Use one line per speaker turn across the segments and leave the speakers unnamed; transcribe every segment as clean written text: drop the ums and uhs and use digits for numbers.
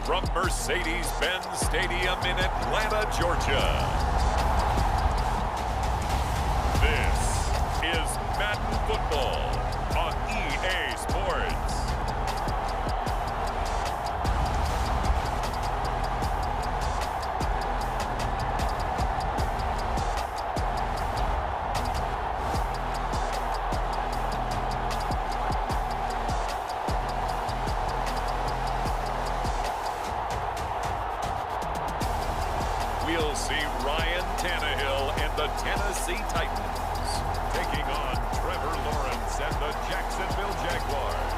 from Mercedes-Benz Stadium in Atlanta, Georgia. This is Madden Football on EA Sports. We'll see Ryan Tannehill and the Tennessee Titans taking on Trevor Lawrence and the Jacksonville Jaguars.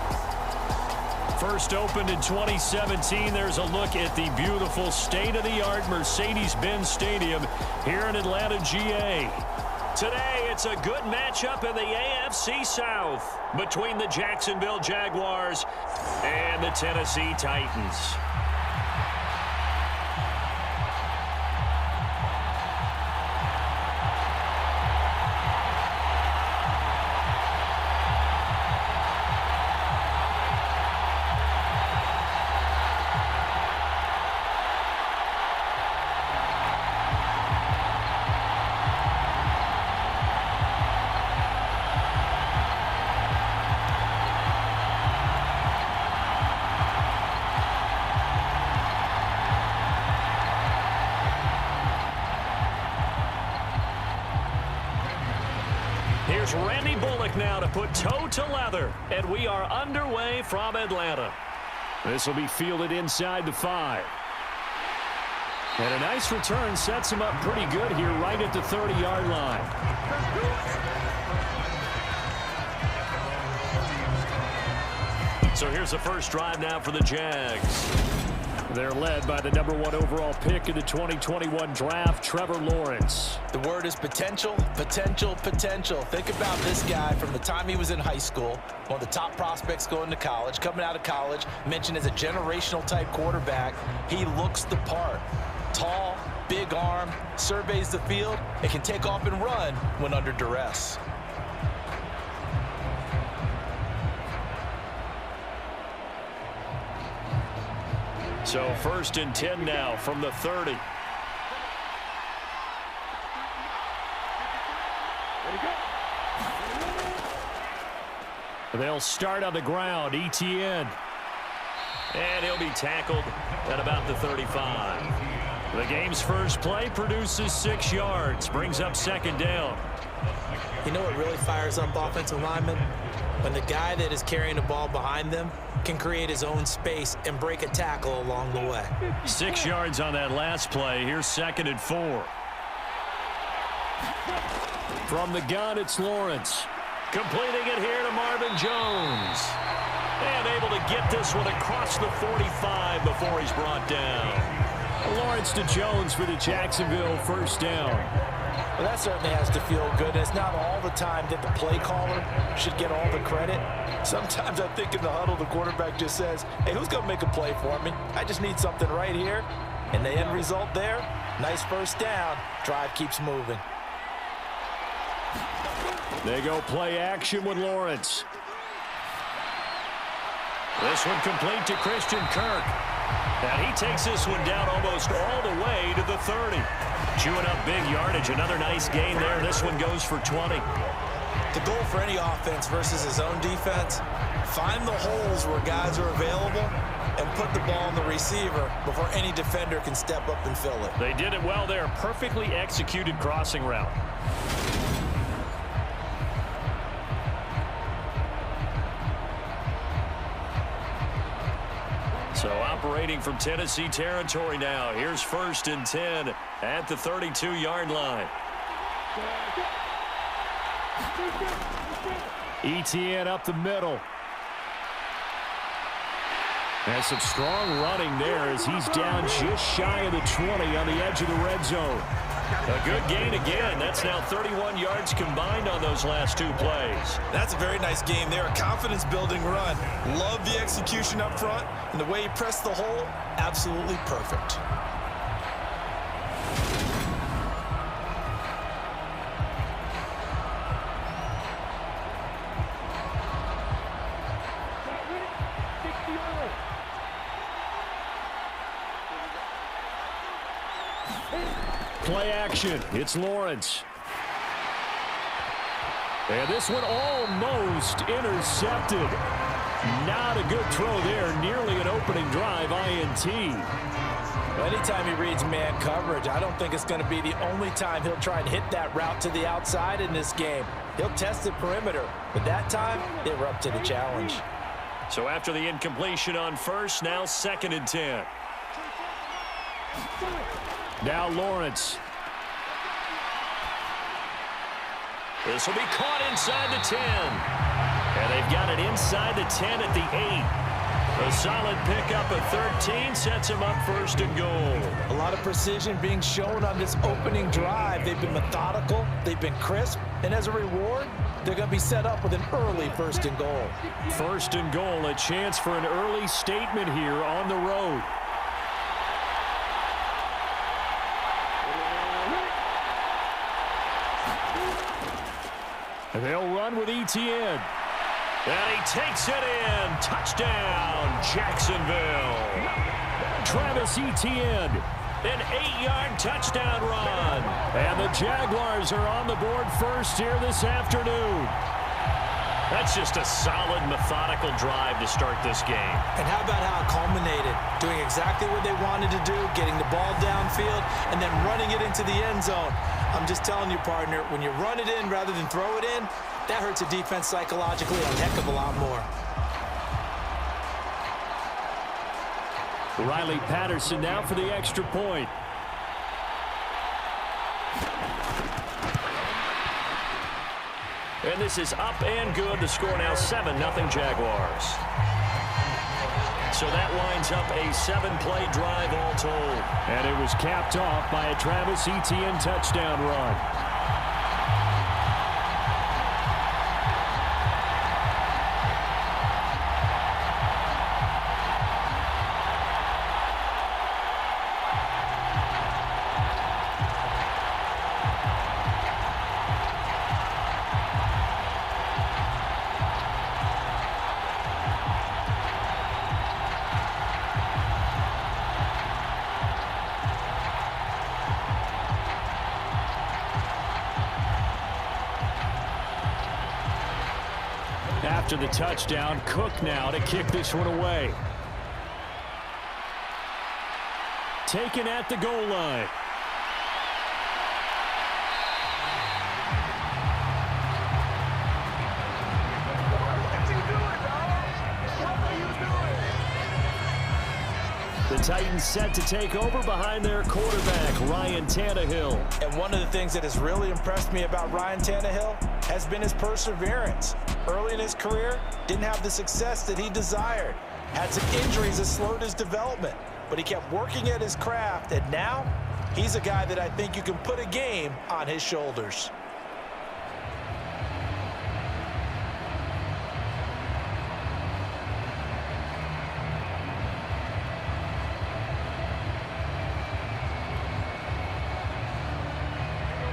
First opened in 2017, there's a look at the beautiful state-of-the-art Mercedes-Benz Stadium here in Atlanta, GA. Today, it's a good matchup in the AFC South between the Jacksonville Jaguars and the Tennessee Titans. Here's Randy Bullock now to put toe to leather, and we are underway from Atlanta. This will be fielded inside the 5. And a nice return sets him up pretty good here right at the 30-yard line. So here's the first drive now for the Jags. They're led by the #1 overall pick in the 2021 draft, Trevor Lawrence.
The word is potential, potential, potential. Think about this guy from the time he was in high school, one of the top prospects going to college, coming out of college, mentioned as a generational type quarterback. He looks the part. Tall, big arm, surveys the field, and can take off and run when under duress.
So first and 10 now from the 30. They'll start on the ground. ETN. And he'll be tackled at about the 35. The game's first play produces 6 yards. Brings up second down.
You know what really fires up offensive linemen? When the guy that is carrying the ball behind them can create his own space and break a tackle along the way.
6 yards on that last play. Here's second and 4. From the gun, it's Lawrence. Completing it here to Marvin Jones. And able to get this one across the 45 before he's brought down. Lawrence to Jones for the Jacksonville first down.
Well, that certainly has to feel good. It's not all the time that the play caller should get all the credit. Sometimes I think in the huddle, the quarterback just says, hey, who's going to make a play for me? I just need something right here. And the end result there, nice first down. Drive keeps moving.
They go play action with Lawrence. This one complete to Christian Kirk. And he takes this one down almost all the way to the 30. Chewing up big yardage. Another nice gain there. This one goes for 20.
The goal for any offense versus his own defense, find the holes where guys are available and put the ball on the receiver before any defender can step up and fill it.
They did it well there. Perfectly executed crossing route. So operating from Tennessee territory now. Here's first and 10 at the 32-yard line. ETN up the middle. And some strong running there as he's down just shy of the 20 on the edge of the red zone. A good gain again. That's now 31 yards combined on those last 2 plays.
That's a very nice game there. A confidence-building run. Love the execution up front. And the way he pressed the hole, absolutely perfect.
Play action. It's Lawrence. And this one almost intercepted. Not a good throw there. Nearly an opening drive INT.
Anytime he reads man coverage, I don't think it's going to be the only time he'll try and hit that route to the outside in this game. He'll test the perimeter, but that time they were up to the challenge.
So after the incompletion on first, now 2nd and 10. Now Lawrence. This will be caught inside the 10. And they've got it inside the 10 at the 8. A solid pickup of 13 sets him up 1st and goal.
A lot of precision being shown on this opening drive. They've been methodical, they've been crisp, and as a reward, they're going to be set up with an early 1st and goal.
1st and goal, a chance for an early statement here on the road. And they'll run with ETN. And he takes it in. Touchdown, Jacksonville. Travis Etienne, an 8-yard touchdown run. And the Jaguars are on the board first here this afternoon. That's just a solid, methodical drive to start this game.
And how about how it culminated? Doing exactly what they wanted to do, getting the ball downfield, and then running it into the end zone. I'm just telling you, partner, when you run it in rather than throw it in, that hurts a defense psychologically a heck of a lot more.
Riley Patterson now for the extra point. And this is up and good. The score now 7-0 Jaguars. So that winds up a 7-play drive all told. And it was capped off by a Travis Etienne touchdown run. After the touchdown, Cook now to kick this one away. Taken at the goal line. The Titans set to take over behind their quarterback, Ryan Tannehill.
And one of the things that has really impressed me about Ryan Tannehill has been his perseverance. Early in his career, didn't have the success that he desired. Had some injuries that slowed his development, but he kept working at his craft, and now he's a guy that I think you can put a game on his shoulders.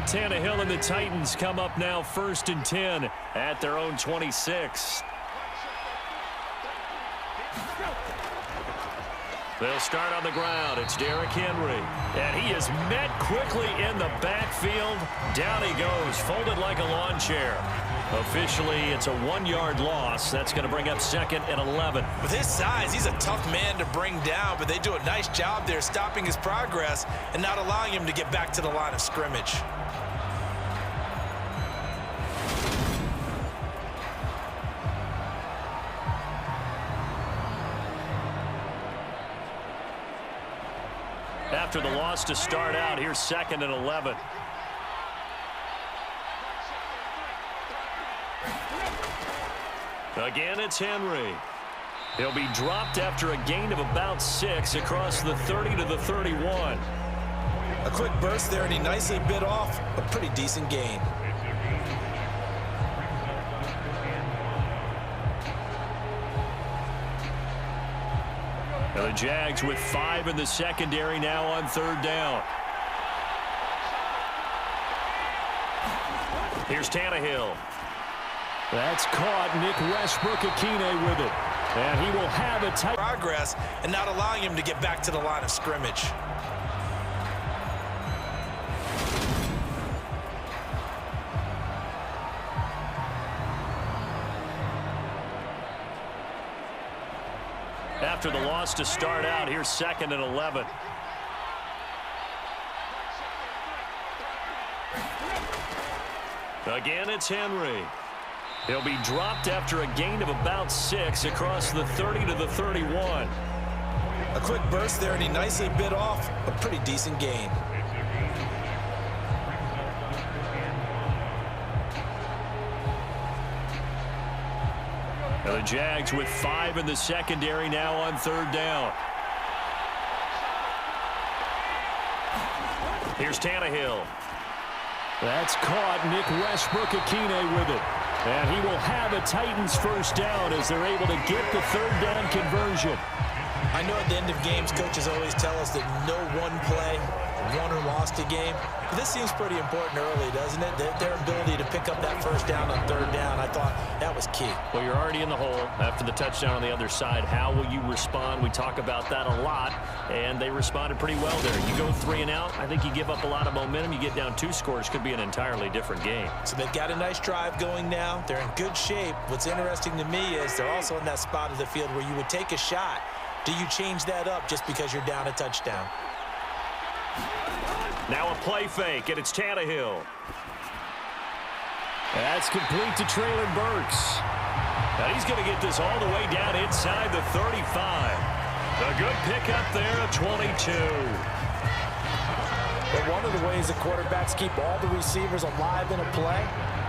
Tannehill and the Titans come up now 1st and 10 at their own 26. They'll start on the ground. It's Derrick Henry. And he is met quickly in the backfield. Down he goes, folded like a lawn chair. Officially, it's a 1-yard loss. That's going to bring up 2nd and 11.
With his size, he's a tough man to bring down, but they do a nice job there stopping his progress and not allowing him to get back to the line of scrimmage.
After the loss to start out, here's 2nd and 11. Again, it's Henry. He'll be dropped after a gain of about 6 across the 30 to the 31.
A quick burst there, and he nicely bit off a pretty decent gain.
And the Jags with 5 in the secondary now on 3rd down. Here's Tannehill. That's caught. Nick Westbrook-Akine with it. And he will have a tight
progress and not allowing him to get back to the line of scrimmage.
after the loss to start out. Here's 2nd and 11. Again, it's Henry. He'll be dropped after a gain of about 6 across the 30 to the 31.
A quick burst there, and he nicely bit off a pretty decent gain.
Now the Jags with 5 in the secondary now on 3rd down. Here's Tannehill. That's caught. Nick Westbrook-Akine with it. And he will have a Titans first down as they're able to get the 3rd down conversion.
I know at the end of games, coaches always tell us that no one play won or lost a game. But this seems pretty important early, doesn't it? Their ability to pick up that first down on 3rd down, I thought that was key.
Well, you're already in the hole after the touchdown on the other side. How will you respond? We talk about that a lot, and they responded pretty well there. You go 3 and out, I think you give up a lot of momentum. You get down 2 scores, could be an entirely different game.
So they've got a nice drive going now. They're in good shape. What's interesting to me is they're also in that spot of the field where you would take a shot. Do you change that up just because you're down a touchdown?
Now a play fake, and it's Tannehill. That's complete to Traylon Burks. Now he's going to get this all the way down inside the 35. A good pickup there at 22.
But one of the ways the quarterbacks keep all the receivers alive in a play,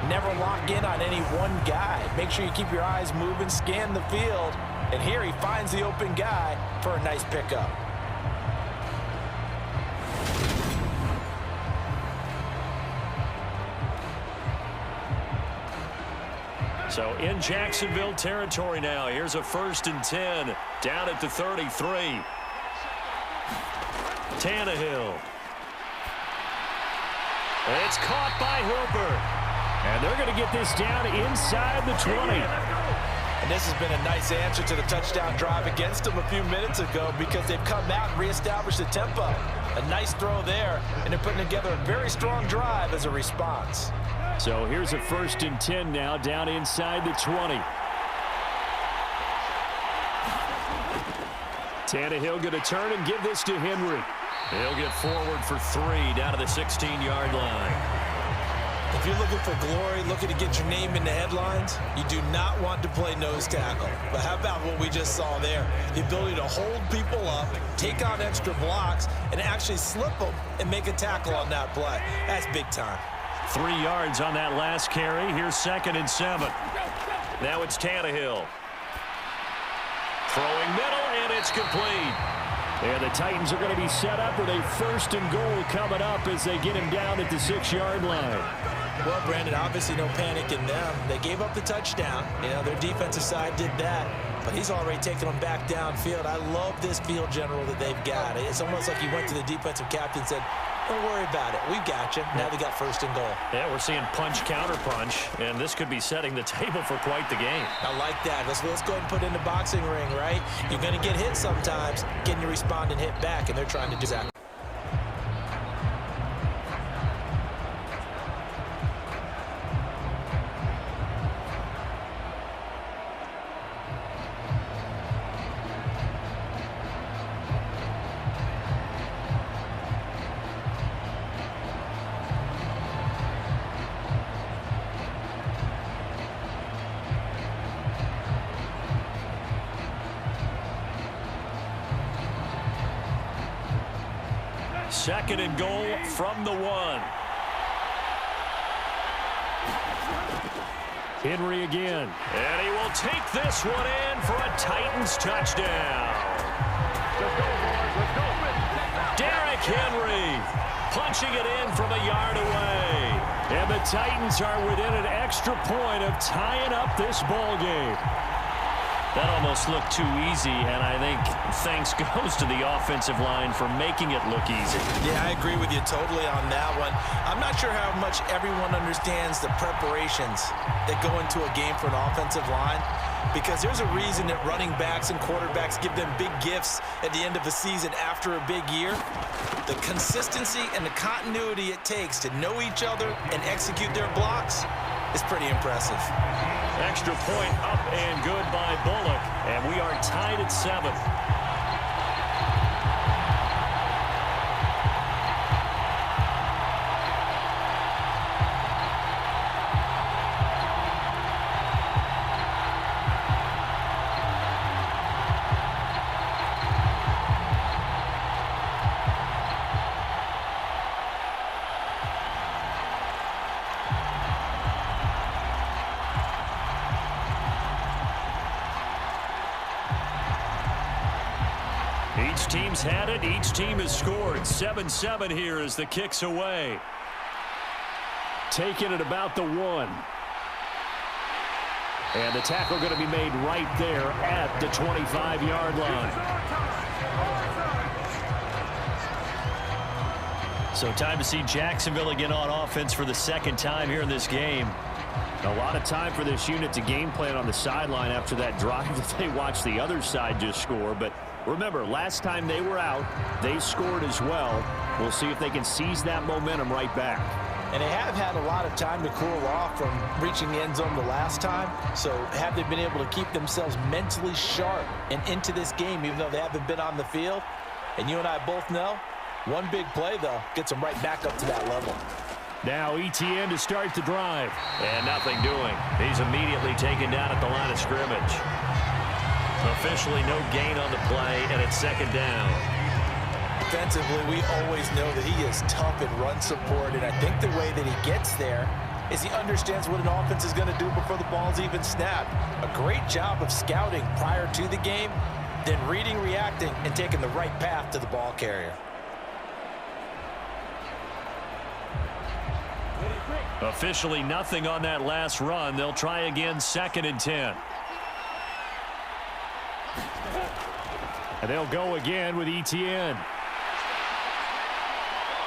never lock in on any one guy. Make sure you keep your eyes moving, scan the field, and here he finds the open guy for a nice pickup.
So in Jacksonville territory now. Here's a 1st and 10 down at the 33. Tannehill. It's caught by Hooper. And they're going to get this down inside the 20.
And this has been a nice answer to the touchdown drive against them a few minutes ago because they've come out and reestablished the tempo. A nice throw there, and they're putting together a very strong drive as a response.
So here's a 1st and 10 now down inside the 20. Tannehill going to turn and give this to Henry. He'll get forward for 3 down to the 16-yard line.
If you're looking for glory, looking to get your name in the headlines, you do not want to play nose tackle. But how about what we just saw there? The ability to hold people up, take on extra blocks, and actually slip them and make a tackle on that play. That's big time.
3 yards on that last carry. Here's 2nd and 7. Now it's Tannehill. Throwing middle, and it's complete. And the Titans are going to be set up with a 1st and goal coming up as they get him down at the 6-yard line.
Well, Brandon, obviously no panic in them. They gave up the touchdown. You know, their defensive side did that. But he's already taken them back downfield. I love this field general that they've got. It's almost like he went to the defensive captain and said, don't worry about it. We've got you. Now they got 1st and goal.
Yeah, we're seeing punch, counter punch, and this could be setting the table for quite the game.
I like that. Let's go ahead and put it in the boxing ring, right? You're going to get hit sometimes. Can you respond and hit back? And they're trying to do that.
Second and goal from the 1. Henry again. And he will take this one in for a Titans touchdown. Derrick Henry punching it in from a yard away. And the Titans are within an extra point of tying up this ball game. That almost looked too easy, and I think thanks goes to the offensive line for making it look easy.
Yeah, I agree with you totally on that one. I'm not sure how much everyone understands the preparations that go into a game for an offensive line, because there's a reason that running backs and quarterbacks give them big gifts at the end of the season after a big year. The consistency and the continuity it takes to know each other and execute their blocks is pretty impressive.
Extra point up and good by Bullock. And we are tied at 7. Each team's had it. Each team has scored. 7-7 here as the kick's away. Taking it about the 1. And the tackle going to be made right there at the 25-yard line. So time to see Jacksonville again on offense for the second time here in this game. A lot of time for this unit to game plan on the sideline after that drive that they watched the other side just score. But remember, last time they were out, they scored as well. We'll see if they can seize that momentum right back.
And they have had a lot of time to cool off from reaching the end zone the last time. So have they been able to keep themselves mentally sharp and into this game, even though they haven't been on the field? And you and I both know, one big play, though, gets them right back up to that level.
Now Etienne to start the drive. And nothing doing. He's immediately taken down at the line of scrimmage. Officially no gain on the play, and it's second down.
Defensively, we always know that he is tough in run support, and I think the way that he gets there is he understands what an offense is going to do before the ball's even snapped. A great job of scouting prior to the game, then reading, reacting, and taking the right path to the ball carrier.
Officially nothing on that last run. They'll try again, 2nd and 10. And they'll go again with Etienne.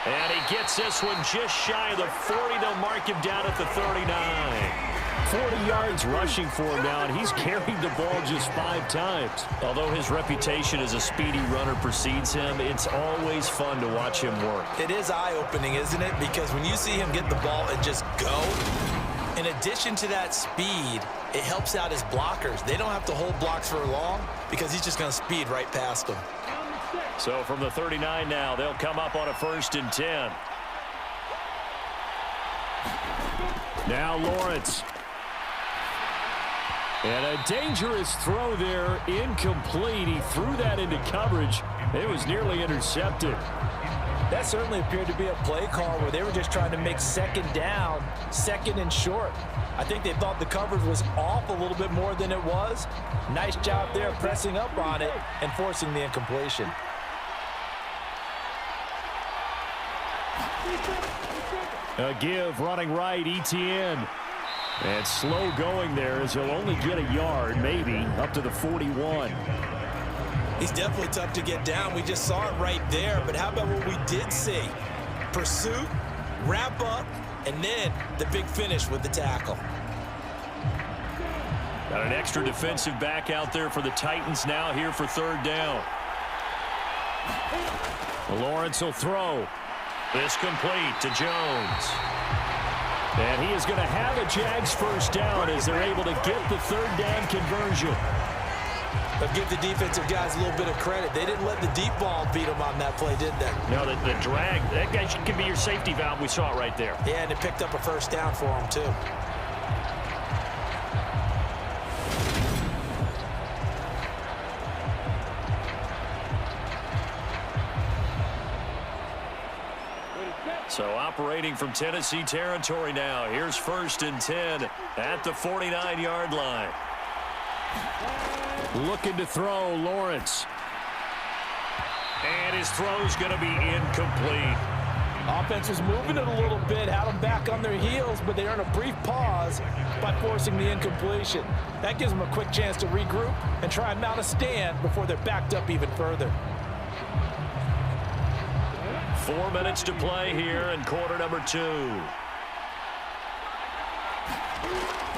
And he gets this one just shy of the 40. They'll mark him down at the 39. 40 yards rushing for him now, and he's carried the ball just 5 times. Although his reputation as a speedy runner precedes him, it's always fun to watch him work.
It is eye-opening, isn't it? Because when you see him get the ball and just go, in addition to that speed, it helps out his blockers. They don't have to hold blocks for long because he's just going to speed right past them.
So from the 39 now, they'll come up on a 1st and 10. Now Lawrence. And a dangerous throw there, incomplete. He threw that into coverage. It was nearly intercepted.
That certainly appeared to be a play call where they were just trying to make 2nd down, 2nd and short. I think they thought the coverage was off a little bit more than it was. Nice job there pressing up on it and forcing the incompletion.
A give running right, Etienne. And slow going there as he'll only get a yard, maybe, up to the 41.
He's definitely tough to get down. We just saw it right there. But how about what we did see? Pursuit, wrap up, and then the big finish with the tackle.
Got an extra defensive back out there for the Titans now here for 3rd down. Lawrence will throw. This complete to Jones. And he is going to have a Jags 1st down as they're able to get the 3rd down conversion.
But give the defensive guys a little bit of credit. They didn't let the deep ball beat them on that play, did they?
No, the drag, that guy can be your safety valve. We saw it right there.
Yeah, and it picked up a 1st down for him, too.
So operating from Tennessee territory now. Here's 1st and 10 at the 49-yard line. Looking to throw, Lawrence. And his throw's going to be incomplete.
Offense was moving it a little bit, had them back on their heels, but they earn a brief pause by forcing the incompletion. That gives them a quick chance to regroup and try and mount a stand before they're backed up even further.
4 minutes to play here in quarter number 2.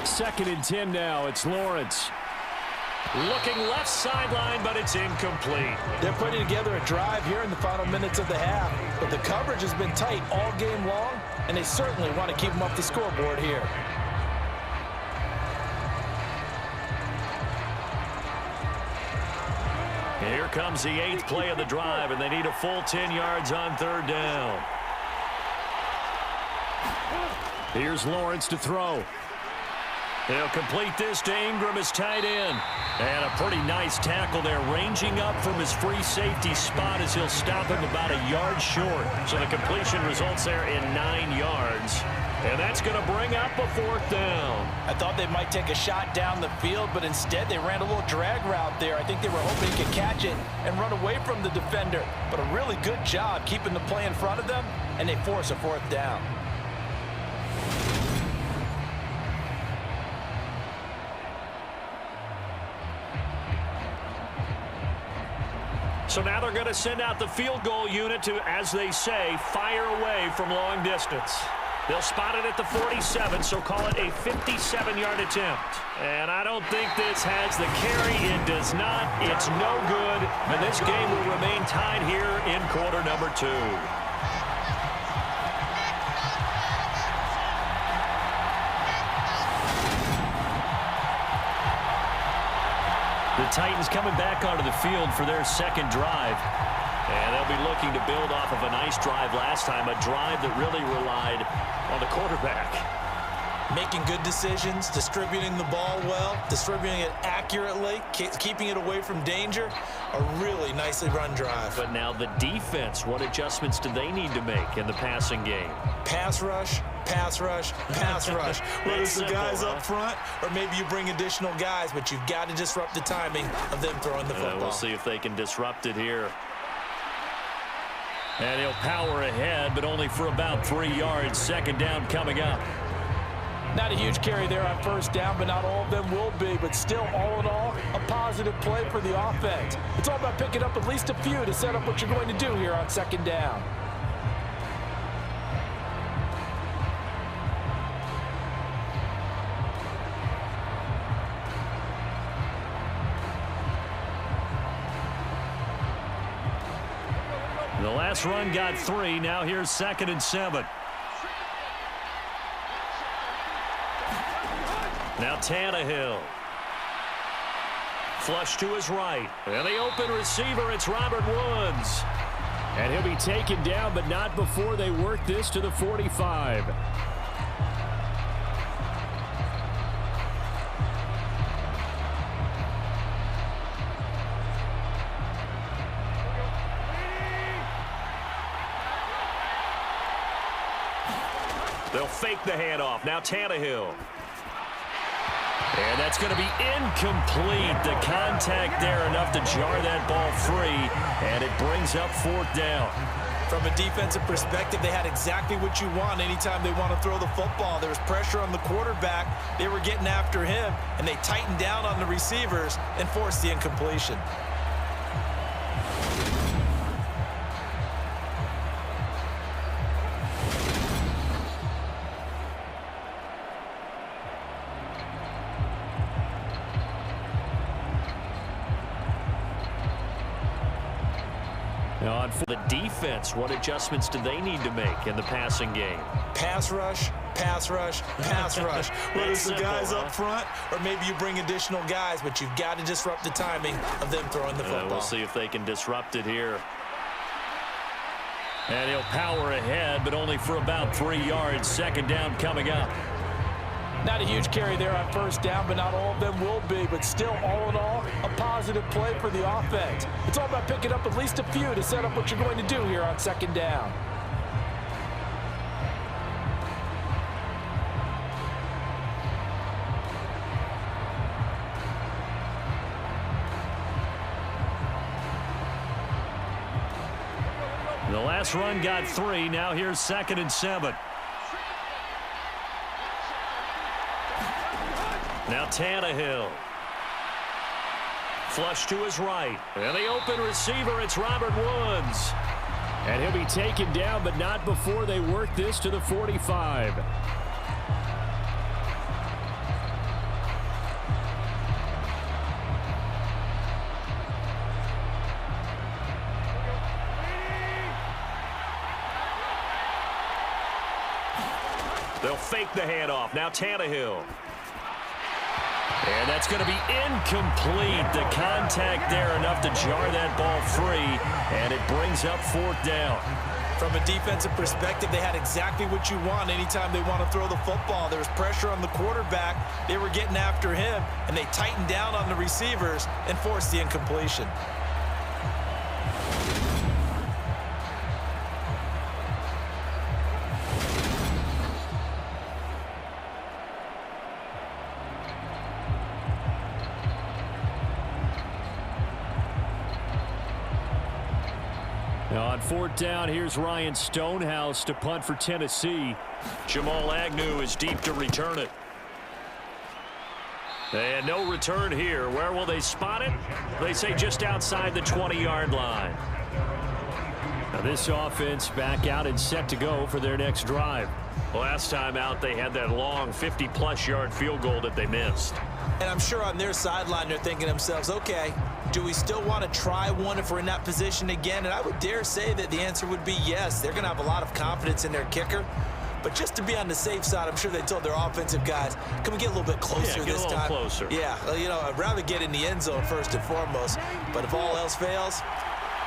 2nd and 10 now. It's Lawrence. Looking left sideline, but it's incomplete.
They're putting together a drive here in the final minutes of the half, but the coverage has been tight all game long, and they certainly want to keep them off the scoreboard here.
comes the 8th play of the drive, and they need a full 10 yards on 3rd down. Here's Lawrence to throw. He'll complete this to Ingram as tight end. And a pretty nice tackle there, ranging up from his free safety spot as he'll stop him about a yard short. So the completion results there in 9 yards. And that's going to bring up a 4th down.
I thought they might take a shot down the field, but instead they ran a little drag route there. I think they were hoping he could catch it and run away from the defender. But a really good job keeping the play in front of them, and they force a 4th down.
So now they're going to send out the field goal unit to, as they say, fire away from long distance. They'll spot it at the 47, so call it a 57-yard attempt. And I don't think this has the carry. It does not. It's no good. And this game will remain tied here in quarter number 2. The Titans coming back onto the field for their 2nd drive. And they'll be looking to build off of a nice drive last time, a drive that really relied on the quarterback.
Making good decisions, distributing the ball well, distributing it accurately, keeping it away from danger. A really nicely run drive.
But now the defense, what adjustments do they need to make in the passing game?
Pass rush, pass rush, pass rush. Whether it's the guys up front or maybe you bring additional guys, but you've got to disrupt the timing of them throwing the football.
We'll see if they can disrupt it here. And he'll power ahead, but only for about 3 yards. 2nd down coming up.
Not a huge carry there on 1st down, but not all of them will be. But still, all in all, a positive play for the offense. It's all about picking up at least a few to set up what you're going to do here on 2nd down.
The last run got 3. Now here's 2nd and 7. Now Tannehill. Flush to his right. And the open receiver, it's Robert Woods. And he'll be taken down, but not before they work this to the 45. They'll fake the handoff. Now Tannehill. And that's going to be incomplete. The contact there enough to jar that ball free. And it brings up 4th down.
From a defensive perspective, they had exactly what you want anytime they want to throw the football. There was pressure on the quarterback. They were getting after him, and they tightened down on the receivers and forced the incompletion.
On for the defense, what adjustments do they need to make in the passing game?
Pass rush, pass rush, pass rush. Whether it's the guys up front or maybe you bring additional guys, but you've got to disrupt the timing of them throwing the football.
We'll see if they can disrupt it here. And he'll power ahead, but only for about 3 yards. 2nd down coming up.
Not a huge carry there on 1st down, but not all of them will be. But still, all in all, a positive play for the offense. It's all about picking up at least a few to set up what you're going to do here on 2nd down.
The last run got 3. Now here's 2nd and 7. Now Tannehill. Flush to his right. And the open receiver, it's Robert Woods. And he'll be taken down, but not before they work this to the 45. They'll fake the handoff. Now Tannehill. And that's going to be incomplete. The contact there enough to jar that ball free, and it brings up 4th down.
From a defensive perspective, they had exactly what you want anytime they want to throw the football. There was pressure on the quarterback. They were getting after him, and they tightened down on the receivers and forced the incompletion.
Now on 4th down, here's Ryan Stonehouse to punt for Tennessee. Jamal Agnew is deep to return it. And no return here. Where will they spot it? They say just outside the 20-yard line. Now this offense back out and set to go for their next drive. Last time out, they had that long 50-plus yard field goal that they missed.
And I'm sure on their sideline they're thinking to themselves, okay, do we still want to try one if we're in that position again? And I would dare say that the answer would be yes. They're going to have a lot of confidence in their kicker. But just to be on the safe side, I'm sure they told their offensive guys, can we get a little bit closer this time?
Get a little closer.
Yeah, you know, I'd rather get in the end zone first and foremost. But if all else fails,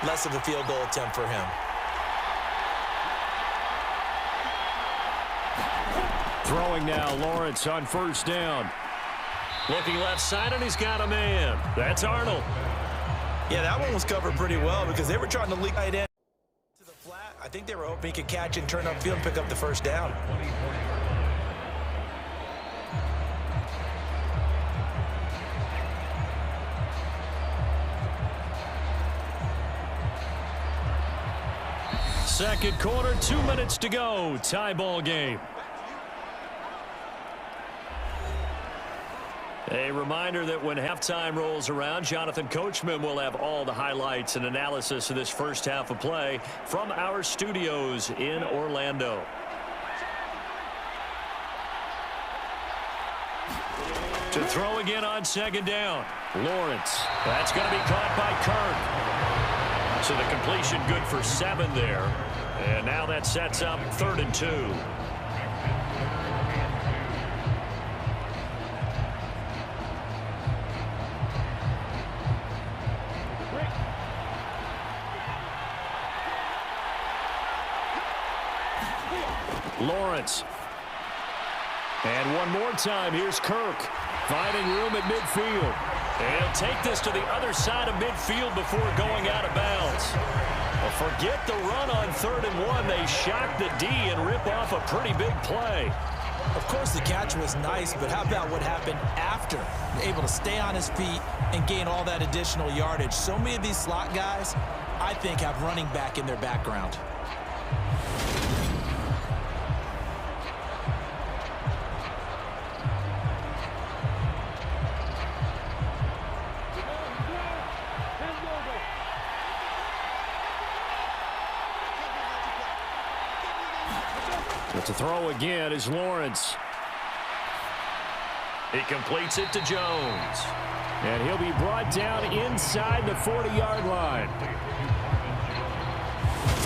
less of a field goal attempt for him.
Throwing now, Lawrence on 1st down. Looking left side, and he's got a man. That's Arnold.
Yeah, that one was covered pretty well because they were trying to leak right in to the flat. I think they were hoping he could catch and turn upfield and pick up the 1st down.
Second quarter, 2 minutes to go. Tie ball game. A reminder that when halftime rolls around, Jonathan Coachman will have all the highlights and analysis of this first half of play from our studios in Orlando. To throw again on 2nd down, Lawrence. That's going to be caught by Kirk. So the completion good for 7 there. And now that sets up 3rd and 2. Lawrence. And one more time, here's Kirk. Finding room at midfield. And he'll take this to the other side of midfield before going out of bounds. Well, forget the run on 3rd and 1. They shock the D and rip off a pretty big play.
Of course, the catch was nice, but how about what happened after? Able to stay on his feet and gain all that additional yardage. So many of these slot guys, I think, have running back in their background.
But to throw again is Lawrence. He completes it to Jones. And he'll be brought down inside the 40-yard line.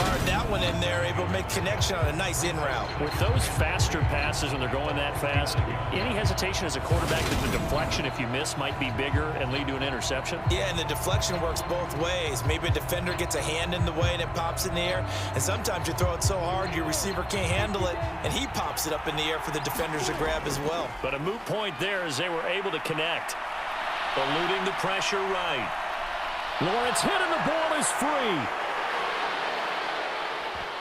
Fired that one in there, able to make connection on a nice in route.
With those faster passes when they're going that fast, any hesitation as a quarterback that the deflection, if you miss, might be bigger and lead to an interception?
Yeah, and the deflection works both ways. Maybe a defender gets a hand in the way and it pops in the air. And sometimes you throw it so hard your receiver can't handle it, and he pops it up in the air for the defenders to grab as well.
But a moot point there as they were able to connect. Eluding the pressure right. Lawrence hit and the ball is free.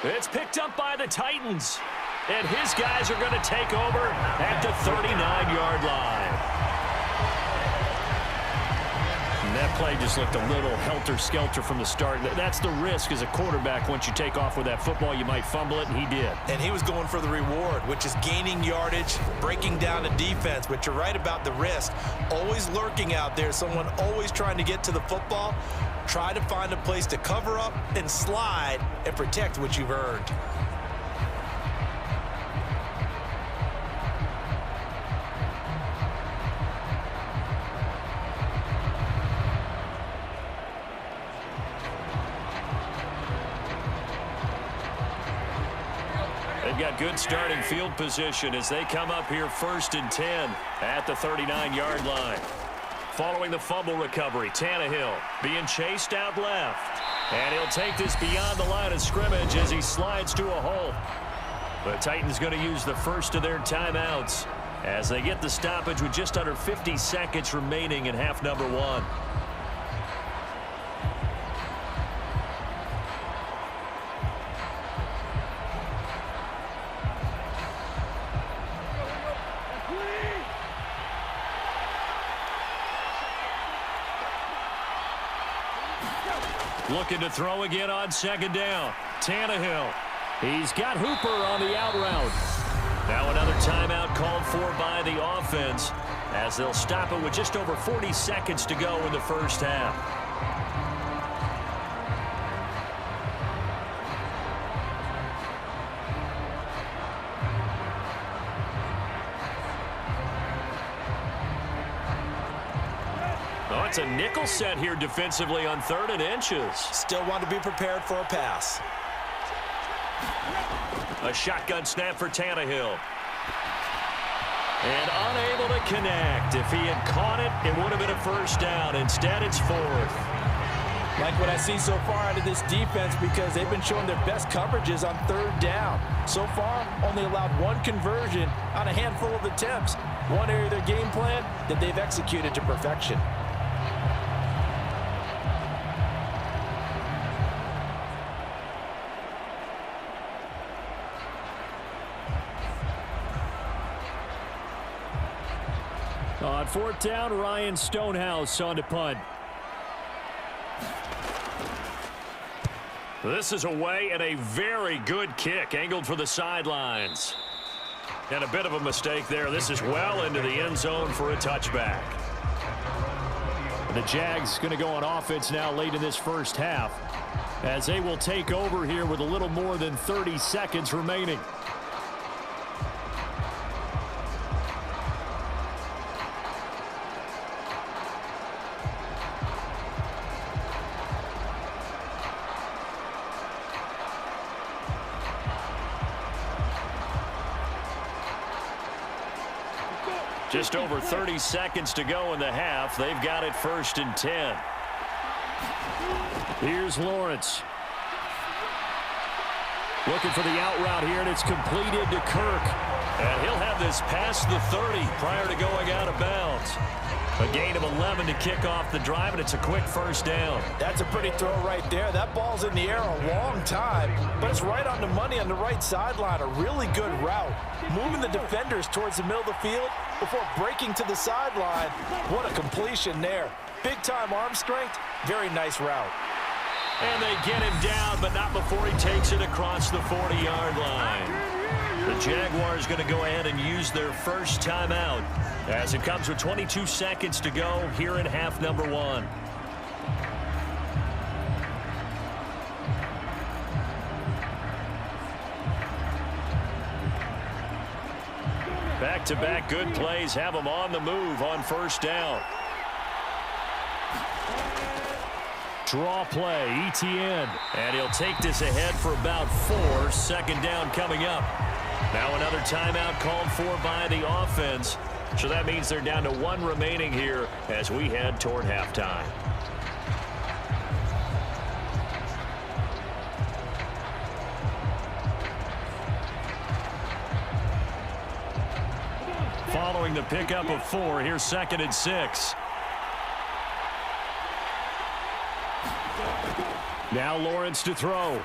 It's picked up by the Titans. And his guys are going to take over at the 39-yard line. And that play just looked a little helter-skelter from the start. That's the risk as a quarterback. Once you take off with that football, you might fumble it, and he did.
And he was going for the reward, which is gaining yardage, breaking down the defense. But you're right about the risk. Always lurking out there, someone always trying to get to the football. Try to find a place to cover up and slide and protect what you've earned.
got good starting field position as they come up here 1st and 10 at the 39-yard line. Following the fumble recovery, Tannehill being chased out left. And he'll take this beyond the line of scrimmage as he slides to a hole. The Titans going to use the first of their timeouts as they get the stoppage with just under 50 seconds remaining in half number 1. Looking to throw again on 2nd down. Tannehill. He's got Hooper on the out route. Now another timeout called for by the offense as they'll stop it with just over 40 seconds to go in the first half. Oh, it's a nickel set here defensively on 3rd and inches.
Still want to be prepared for a pass.
A shotgun snap for Tannehill. And unable to connect. If he had caught it, it would have been a first down. Instead, it's 4th.
Like what I see so far out of this defense because they've been showing their best coverages on 3rd down. So far, only allowed 1 conversion on a handful of attempts. One area of their game plan that they've executed to perfection.
On 4th down, Ryan Stonehouse on to punt. This is away and a very good kick angled for the sidelines. And a bit of a mistake there. This is well into the end zone for a touchback. The Jags going to go on offense now late in this first half as they will take over here with a little more than 30 seconds remaining. Just over 30 seconds to go in the half. They've got it 1st and 10. Here's Lawrence. Looking for the out route here, and it's completed to Kirk. And he'll have this past the 30 prior to going out of bounds. A gain of 11 to kick off the drive, and it's a quick first down.
That's a pretty throw right there. That ball's in the air a long time, but it's right on the money on the right sideline. A really good route. Moving the defenders towards the middle of the field before breaking to the sideline. What a completion there. Big-time arm strength. Very nice route.
And they get him down, but not before he takes it across the 40-yard line. The Jaguars going to go ahead and use their first timeout as it comes with 22 seconds to go here in half number 1. Back-to-back good plays have them on the move on first down. Draw play, ETN. And he'll take this ahead for about 4. 2nd down coming up. Now another timeout called for by the offense. So that means they're down to 1 remaining here as we head toward halftime. Following the pickup of 4, here's 2nd and 6. Now Lawrence to throw.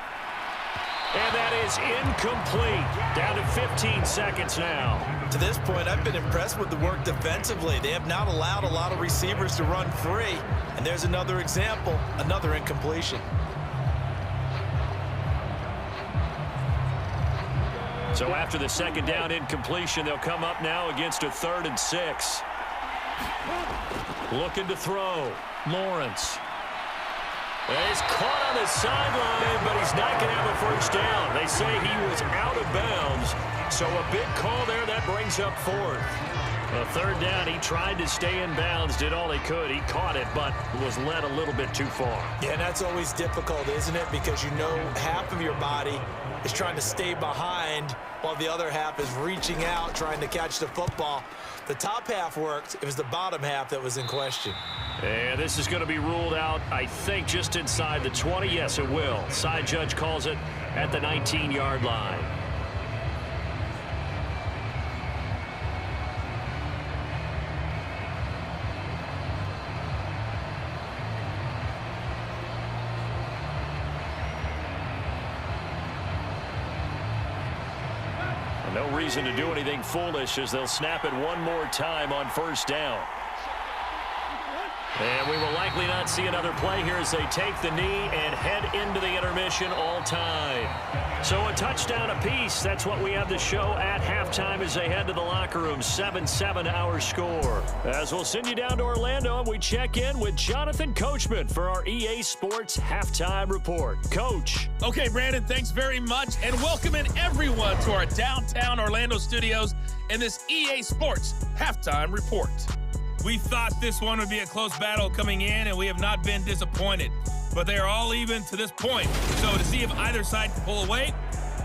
And that is incomplete. Down to 15 seconds now.
To this point, I've been impressed with the work defensively. They have not allowed a lot of receivers to run free. And there's another example, another incompletion.
So after the 2nd down incompletion, they'll come up now against a 3rd and 6. Looking to throw. Lawrence. He's caught on the sideline, but he's not going to have a first down. They say he was out of bounds. So a big call there that brings up 4th. A third down, he tried to stay in bounds, did all he could. He caught it, but was led a little bit too far.
Yeah, and that's always difficult, isn't it? Because you know half of your body is trying to stay behind while the other half is reaching out, trying to catch the football. The top half worked. It was the bottom half that was in question.
And this is going to be ruled out, I think, just inside the 20. Yes, it will. Side judge calls it at the 19-yard line. No reason to do anything foolish as they'll snap it one more time on first down. And we will likely not see another play here as they take the knee and head into the intermission all time. So a touchdown apiece. That's what we have to show at halftime as they head to the locker room. 7-7 our score. As we'll send you down to Orlando and we check in with Jonathan Coachman for our EA Sports Halftime Report. Coach.
Okay, Brandon, thanks very much. And welcome in everyone to our downtown Orlando studios and this EA Sports Halftime Report. We thought this one would be a close battle coming in, and we have not been disappointed. But they are all even to this point. So to see if either side can pull away,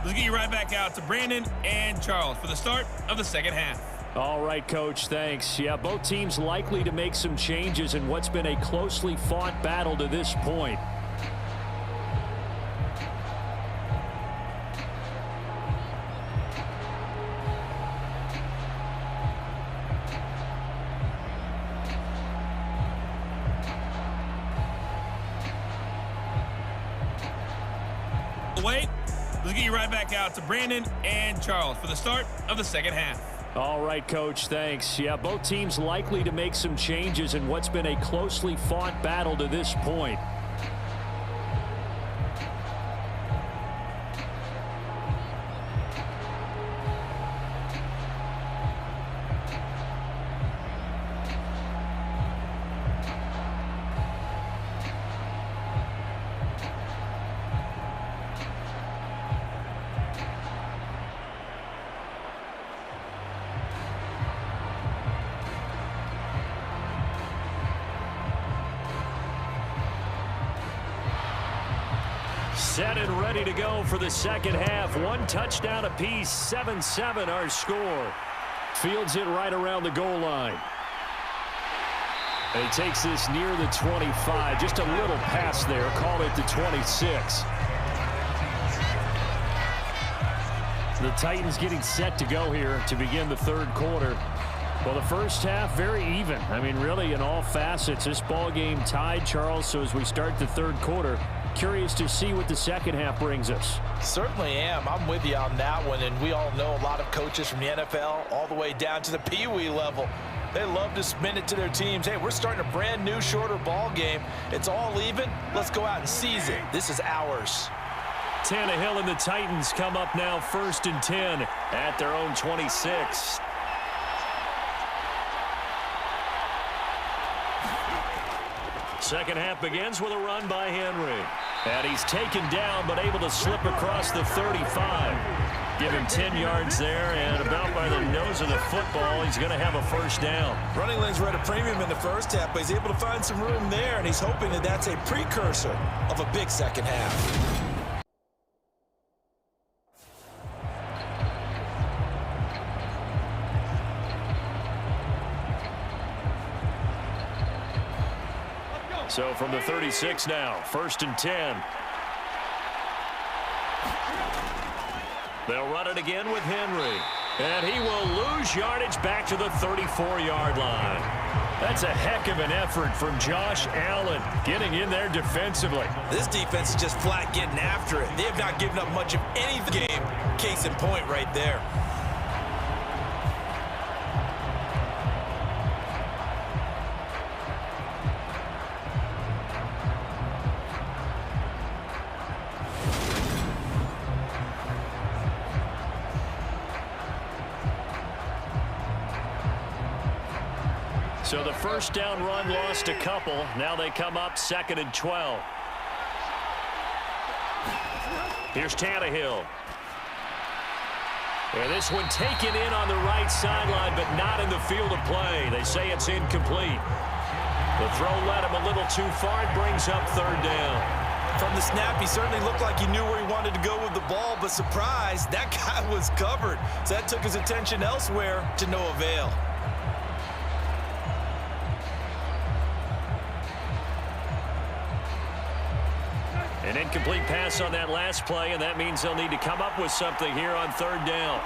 let's get you right back out to Brandon and Charles for the start of the second half.
All right, Coach, thanks. Yeah, both teams likely to make some changes in what's been a closely fought battle to this point.
Let's get you right back out to Brandon and Charles for the start of the second half.
All right, Coach, thanks. Yeah, both teams likely to make some changes in what's been a closely fought battle to this point. Set and ready to go for the second half. One touchdown apiece, 7-7 our score. Fields it right around the goal line. And he takes this near the 25. Just a little pass there. Call it the 26. The Titans getting set to go here to begin the third quarter. Well, the first half, very even. I mean, really, in all facets, this ball game tied, Charles. So as we start the third quarter, curious to see what the second half brings us.
Certainly am. I'm with you on that one. And we all know a lot of coaches from the NFL all the way down to the Pee-wee level. They love to spin it to their teams. Hey, we're starting a brand new, shorter ball game. It's all even. Let's go out and seize it. This is ours.
Tannehill and the Titans come up now 1st and 10 at their own 26. Second half begins with a run by Henry. And he's taken down but able to slip across the 35. Give him 10 yards there, and about by the nose of the football, he's going to have a first down.
Running lanes were at a premium in the first half, but he's able to find some room there, and he's hoping that that's a precursor of a big second half.
So from the 36 now, 1st and 10. They'll run it again with Henry. And he will lose yardage back to the 34-yard line. That's a heck of an effort from Josh Allen getting in there defensively.
This defense is just flat getting after it. They have not given up much of any game. Case in point right there.
So the first down run lost a couple. Now they come up 2nd and 12. Here's Tannehill. And this one taken in on the right sideline, but not in the field of play. They say it's incomplete. The throw led him a little too far. It brings up third down.
From the snap, he certainly looked like he knew where he wanted to go with the ball, but surprise, that guy was covered. So that took his attention elsewhere to no avail.
An incomplete pass on that last play, and that means they'll need to come up with something here on third down.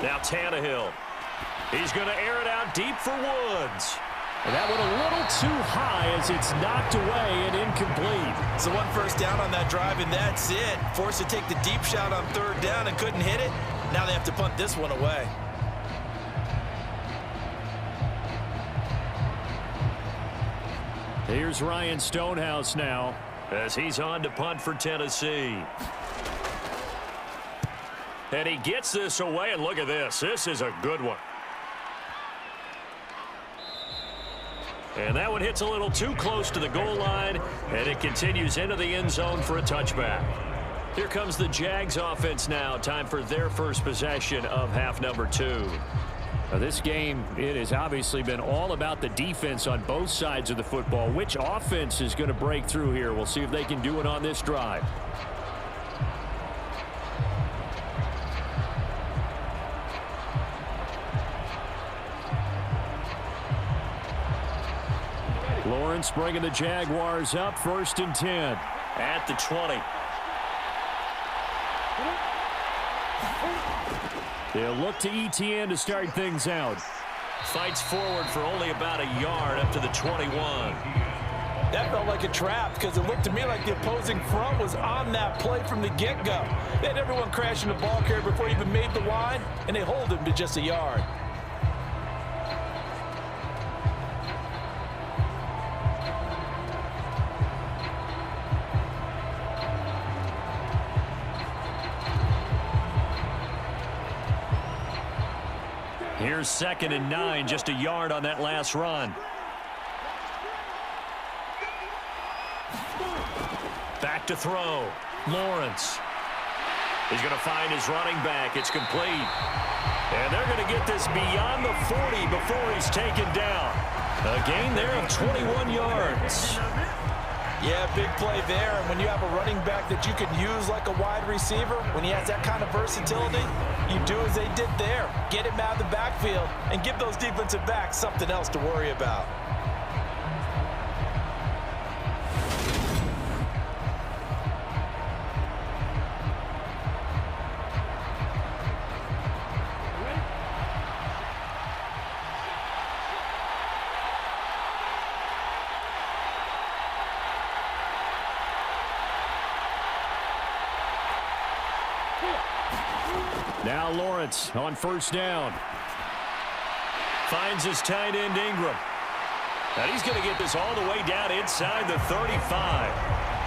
Now Tannehill. He's going to air it out deep for Woods. And that one a little too high as it's knocked away and incomplete.
So one first down on that drive, and that's it. Forced to take the deep shot on third down and couldn't hit it. Now they have to punt this one away.
Here's Ryan Stonehouse now as he's on to punt for Tennessee. And he gets this away, and look at this. This is a good one. And that one hits a little too close to the goal line, and it continues into the end zone for a touchback. Here comes the Jags offense now. Time for their first possession of half number 2.
Now this game, it has obviously been all about the defense on both sides of the football. Which offense is going to break through here? We'll see if they can do it on this drive. Lawrence bringing the Jaguars up, 1st and 10.
At the 20.
They'll look to ETN to start things out.
Fights forward for only about a yard up to the 21.
That felt like a trap because it looked to me like the opposing front was on that play from the get-go. They had everyone crashing the ball carrier before he even made the line, and they hold him to just a yard.
Here's 2nd and 9, just a yard on that last run. Back to throw. Lawrence. He's going to find his running back. It's complete. And they're going to get this beyond the 40 before he's taken down. A gain there of 21 yards.
Yeah, big play there. And when you have a running back that you can use like a wide receiver, when he has that kind of versatility, you do as they did there. Get him out of the backfield and give those defensive backs something else to worry about.
Now Lawrence on 1st down.
Finds his tight end Ingram. And he's going to get this all the way down inside the 35.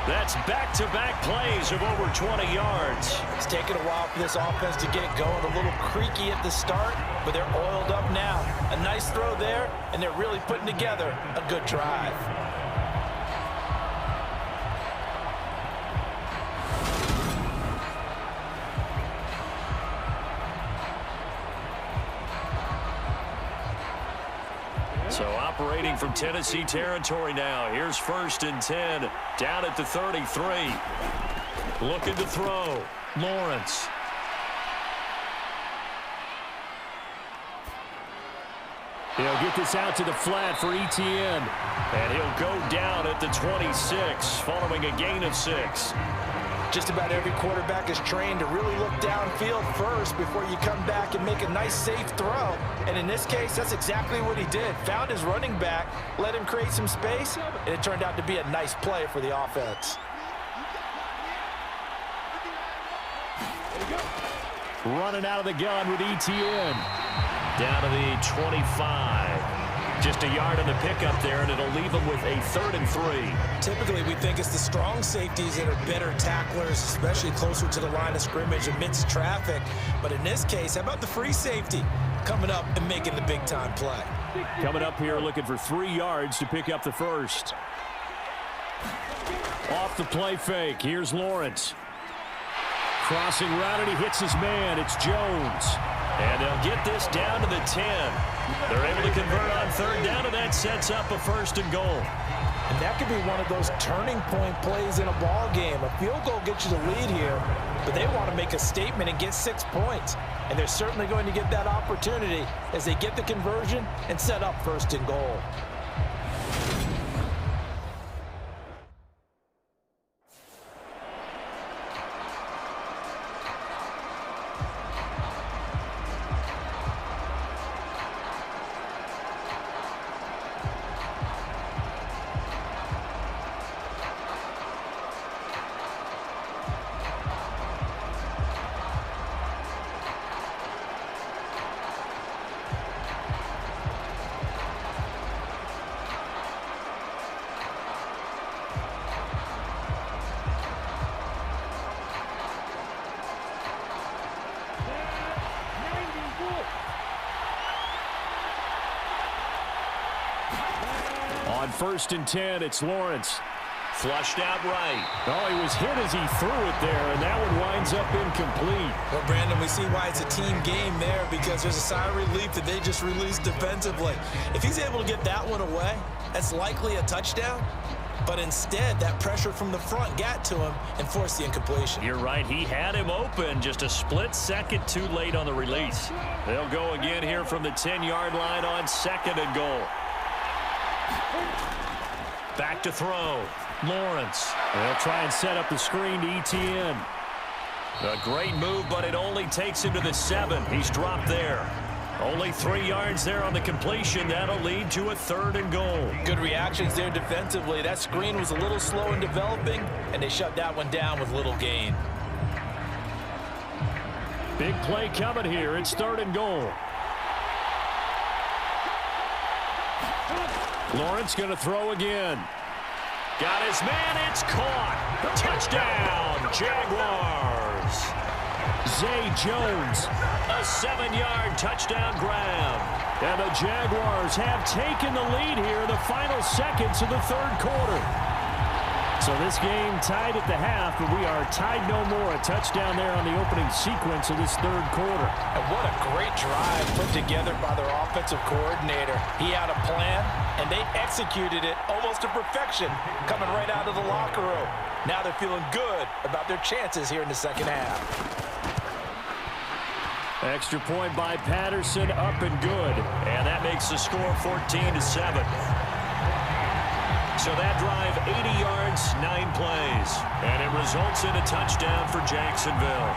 That's back-to-back plays of over 20 yards.
It's taken a while for this offense to get going. A little creaky at the start, but they're oiled up now. A nice throw there, and they're really putting together a good drive.
So operating from Tennessee territory now. Here's 1st and 10. Down at the 33. Looking to throw. Lawrence.
He'll get this out to the flat for ETN.
And he'll go down at the 26 following a gain of 6.
Just about every quarterback is trained to really look downfield first before you come back and make a nice, safe throw. And in this case, that's exactly what he did. Found his running back, let him create some space, and it turned out to be a nice play for the offense.
Running out of the gun with ETN.
Down to the 25. Just a yard on the pickup there, and it'll leave them with a 3rd and 3.
Typically, we think it's the strong safeties that are better tacklers, especially closer to the line of scrimmage amidst traffic. But in this case, how about the free safety coming up and making the big-time play?
Coming up here looking for 3 yards to pick up the 1st. Off the play fake, here's Lawrence.
Crossing route, and he hits his man. It's Jones. And they'll get this down to the 10. They're able to convert on third down, and that sets up a 1st and goal.
And that could be one of those turning point plays in a ball game. A field goal gets you the lead here, but they want to make a statement and get 6 points. And they're certainly going to get that opportunity as they get the conversion and set up 1st and goal.
On 1st and 10, it's Lawrence. Flushed out right. Oh, he was hit as he threw it there, and that one winds up incomplete.
Well, Brandon, we see why it's a team game there, because there's a sigh of relief that they just released defensively. If he's able to get that one away, that's likely a touchdown. But instead, that pressure from the front got to him and forced the incompletion.
You're right. He had him open, just a split second too late on the release. They'll go again here from the 10-yard line on 2nd and goal. Back to throw. Lawrence. They'll try and set up the screen to ETN. A great move, but it only takes him to the 7. He's dropped there. Only 3 yards there on the completion. That'll lead to a 3rd and goal.
Good reactions there defensively. That screen was a little slow in developing, and they shut that one down with little gain.
Big play coming here. It's 3rd and goal. Lawrence going to throw again. Got his man. It's caught. Touchdown, Jaguars. Zay Jones, a 7-yard touchdown grab. And the Jaguars have taken the lead here in the final seconds of the 3rd quarter. So this game tied at the half, but we are tied no more. A touchdown there on the opening sequence of this 3rd quarter.
And what a great drive put together by their offensive coordinator. He had a plan, and they executed it almost to perfection, coming right out of the locker room. Now they're feeling good about their chances here in the 2nd half.
Extra point by Patterson, up and good. And that makes the score 14-7. So that drive, 80 yards, 9 plays. And it results in a touchdown for Jacksonville.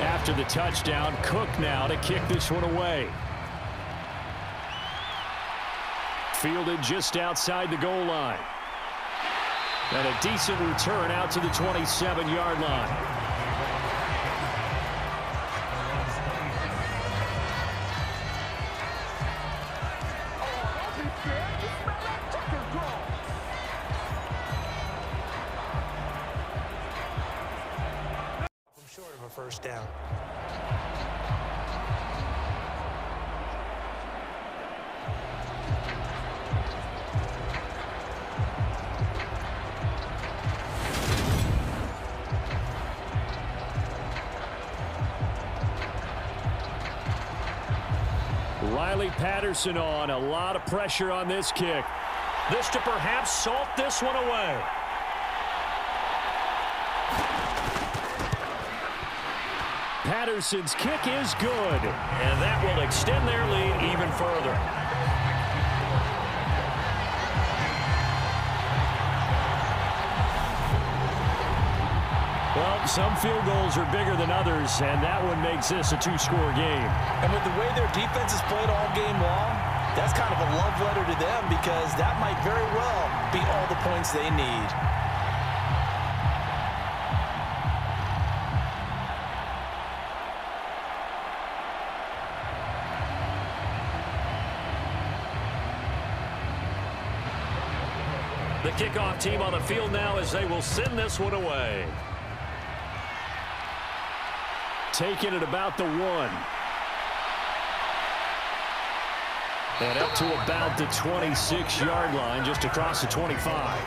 After the touchdown, Cook now to kick this one away. Fielded just outside the goal line. And a decent return out to the 27-yard line.
Short of a 1st down.
Riley Patterson on. A lot of pressure on this kick. This to perhaps salt this one away. Patterson's kick is good, and that will extend their lead even further. Well, some field goals are bigger than others, and that one makes this a 2-score game.
And with the way their defense has played all game long, that's kind of a love letter to them, because that might very well be all the points they need.
The kickoff team on the field now as they will send this one away. Taking it about the 1. And up to about the 26-yard line, just across the 25.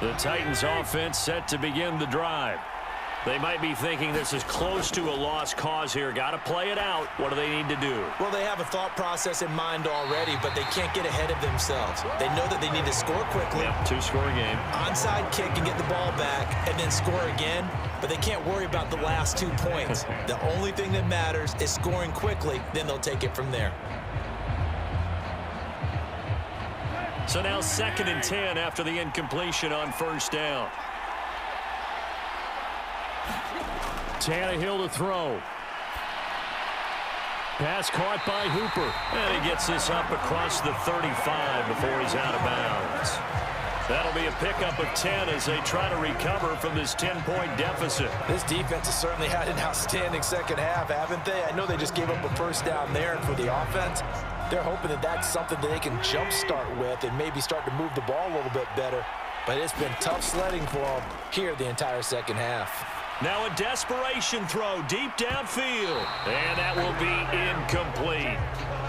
The Titans offense set to begin the drive. They might be thinking this is close to a lost cause here. Got to play it out. What do they need to do?
Well, they have a thought process in mind already, but they can't get ahead of themselves. They know that they need to score quickly.
Yep, 2-score game.
Onside kick and get the ball back and then score again, but they can't worry about the last 2 points. The only thing that matters is scoring quickly, then they'll take it from there.
So now 2nd and 10 after the incompletion on 1st down. Tannehill to throw. Pass caught by Hooper. And he gets this up across the 35 before he's out of bounds. That'll be a pickup of 10 as they try to recover from this 10-point deficit.
This defense has certainly had an outstanding second half, haven't they? I know they just gave up a first down there, and for the offense, they're hoping that that's something that they can jumpstart with and maybe start to move the ball a little bit better. But it's been tough sledding for them here the entire second half.
Now a desperation throw deep downfield. And that will be incomplete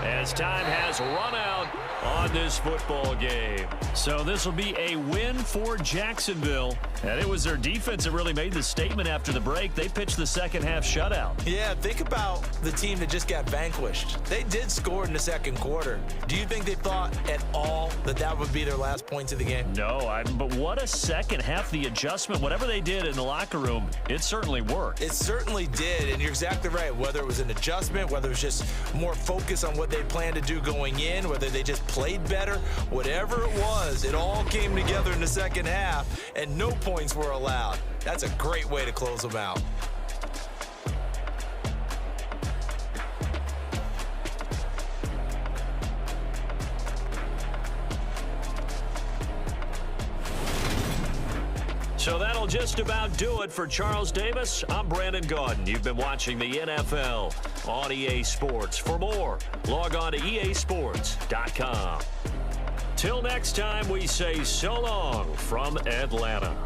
as time has run out on this football game. So this will be a win for Jacksonville. And it was their defense that really made the statement after the break. They pitched the second half shutout.
Yeah, think about the team that just got vanquished. They did score in the second quarter. Do you think they thought at all that that would be their last points of the game?
No, but what a second half. The adjustment, whatever they did in the locker room, it certainly worked.
It certainly did, and you're exactly right. Whether it was an adjustment, whether it was just more focus on what they planned to do going in, whether they just played better, whatever it was, it all came together in the second half, and no points were allowed. That's a great way to close them out.
So that'll just about do it for Charles Davis. I'm Brandon Gaudin. You've been watching the NFL on EA Sports. For more, log on to easports.com. Till next time, we say so long from Atlanta.